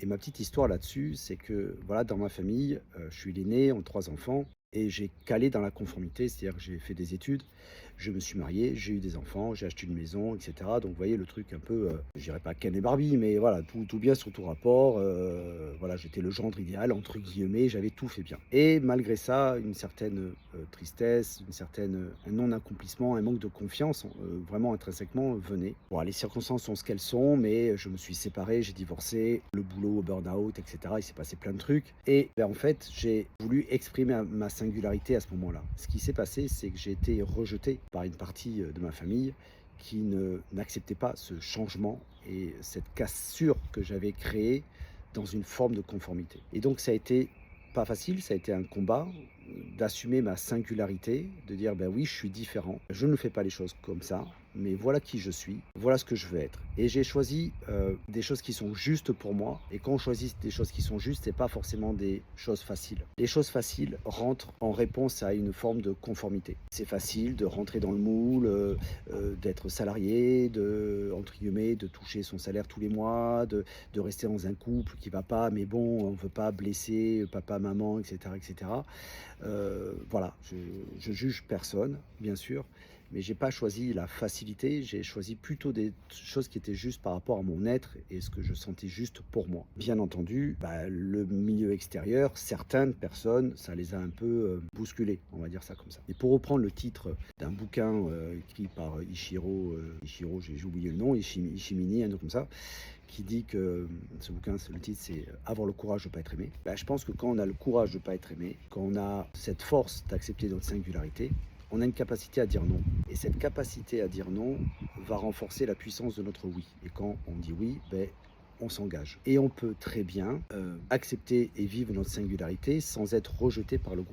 Et ma petite histoire là-dessus, c'est que voilà, dans ma famille, je suis l'aîné en 3 enfants et j'ai calé dans la conformité. C'est-à-dire que j'ai fait des études, je me suis marié, j'ai eu des enfants, j'ai acheté une maison et cetera. Donc vous voyez le truc un peu, je dirais pas Ken et Barbie, mais voilà, tout bien sur tout rapport, voilà, j'étais «le gendre idéal» entre guillemets, j'avais tout fait bien. Et malgré ça, une certaine, tristesse, une certaine, un non-accomplissement, un manque de confiance, vraiment intrinsèquement venait. Bon, les circonstances sont ce qu'elles sont, mais je me suis séparé, j'ai divorcé, le boulot, burn-out et cetera. Il s'est passé plein de trucs et en fait, j'ai voulu exprimer ma singularité à ce moment-là. Ce qui s'est passé, c'est que j'ai été rejeté par une partie, de ma famille qui ne n'acceptait pas ce changement et cette cassure que j'avais créée dans une forme de conformité. Et donc ça a été pas facile, ça a été un combat, d'assumer ma singularité, de dire: «Ben oui, je suis différent, je ne fais pas les choses comme ça, mais voilà qui je suis, voilà ce que je veux être». Et j'ai choisi, des choses qui sont justes pour moi et quand on choisit des choses qui sont justes, c'est pas forcément des choses faciles. Les choses faciles rentrent en réponse à une forme de conformité. C'est facile de rentrer dans le moule, d'être salarié, de entre guillemets, de toucher son salaire tous les mois, de rester dans un couple qui va pas, mais bon, on veut pas blesser papa, maman et cetera et cetera. Voilà, je juge personne, bien sûr, mais j'ai pas choisi la facilité, j'ai choisi plutôt des choses qui étaient justes par rapport à mon être et ce que je sentais juste pour moi. Bien entendu, bah, le milieu extérieur, certaines personnes, ça les a un peu, bousculées, on va dire ça comme ça. Et pour reprendre le titre d'un bouquin, écrit par Ishiro, j'ai oublié le nom, Ishimini, un truc comme ça, qui dit que ce bouquin, le titre, c'est Avoir le courage de ne pas être aimé. Bah, je pense que quand on a le courage de ne pas être aimé, quand on a cette force d'accepter notre singularité, on a une capacité à dire non. Et cette capacité à dire non va renforcer la puissance de notre oui. Et quand on dit oui, ben, on s'engage. Et on peut très bien accepter et vivre notre singularité sans être rejeté par le groupe.